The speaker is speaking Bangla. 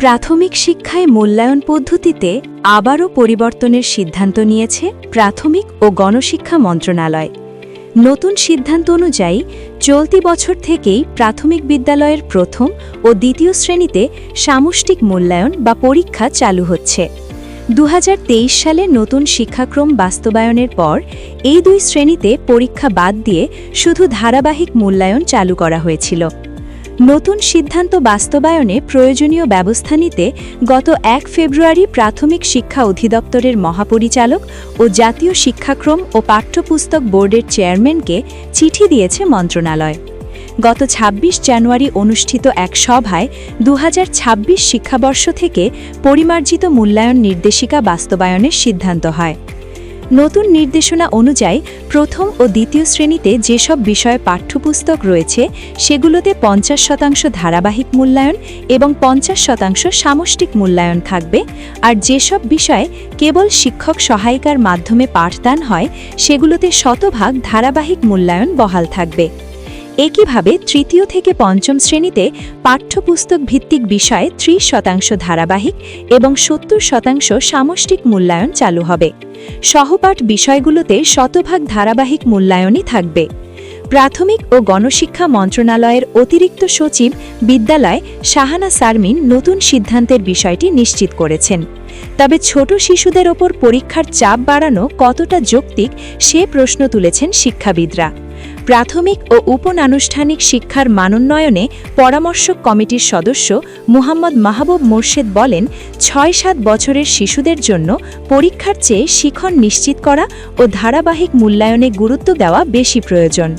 প্রাথমিক শিক্ষায় মূল্যায়ন পদ্ধতিতে আবারও পরিবর্তনের সিদ্ধান্ত নিয়েছে প্রাথমিক ও গণশিক্ষা মন্ত্রণালয়। নতুন সিদ্ধান্ত অনুযায়ী চলতি বছর থেকেই প্রাথমিক বিদ্যালয়ের প্রথম ও দ্বিতীয় শ্রেণীতে সামষ্টিক মূল্যায়ন বা পরীক্ষা চালু হচ্ছে। 2023 সালে নতুন শিক্ষাক্রম বাস্তবায়নের পর এই দুই শ্রেণীতে পরীক্ষা বাদ দিয়ে শুধু ধারাবাহিক মূল্যায়ন চালু করা হয়েছিল। নতুন সিদ্ধান্ত বাস্তবায়নে প্রয়োজনীয় ব্যবস্থা নিতে গত 1 ফেব্রুয়ারি প্রাথমিক শিক্ষা অধিদপ্তরের মহাপরিচালক ও জাতীয় শিক্ষাক্রম ও পাঠ্যপুস্তক বোর্ডের চেয়ারম্যানকে চিঠি দিয়েছে মন্ত্রণালয়। গত 26 জানুয়ারি অনুষ্ঠিত এক সভায় 2026 শিক্ষাবর্ষ থেকে পরিমার্জিত মূল্যায়ন নির্দেশিকা বাস্তবায়নের সিদ্ধান্ত হয়। নতুন নির্দেশনা অনুযায়ী প্রথম ও দ্বিতীয় শ্রেণীতে যেসব বিষয়ে পাঠ্যপুস্তক রয়েছে সেগুলোতে 50% ধারাবাহিক মূল্যায়ন এবং 50% সামষ্টিক মূল্যায়ন থাকবে, আর যেসব বিষয়ে কেবল শিক্ষক সহায়িকার মাধ্যমে পাঠদান হয় সেগুলোতে 100% ধারাবাহিক মূল্যায়ন বহাল থাকবে। একইভাবে তৃতীয় থেকে পঞ্চম শ্রেণীতে পাঠ্যপুস্তক ভিত্তিক বিষয়ে 30% ধারাবাহিক এবং 70% সামষ্টিক মূল্যায়ন চালু হবে। সহপাঠ বিষয়গুলোতে 100% ধারাবাহিক মূল্যায়নই থাকবে। প্রাথমিক ও গণশিক্ষা মন্ত্রণালয়ের অতিরিক্ত সচিব বিদ্যালয় শাহানা সারমিন নতুন সিদ্ধান্তের বিষয়টি নিশ্চিত করেছেন। তবে ছোট শিশুদের ওপর পরীক্ষার চাপ বাড়ানো কতটা যৌক্তিক সে প্রশ্ন তুলেছেন শিক্ষাবিদরা। প্রাথমিক ও উপনানুষ্ঠানিক শিক্ষার মানোন্নয়নে পরামর্শক কমিটির সদস্য মুহাম্মদ মাহবুব মোর্শেদ বলেন, 6-7 বছরের শিশুদের জন্য পরীক্ষার চেয়ে শিখন নিশ্চিত করা ও ধারাবাহিক মূল্যায়নে গুরুত্ব দেওয়া বেশি প্রয়োজন।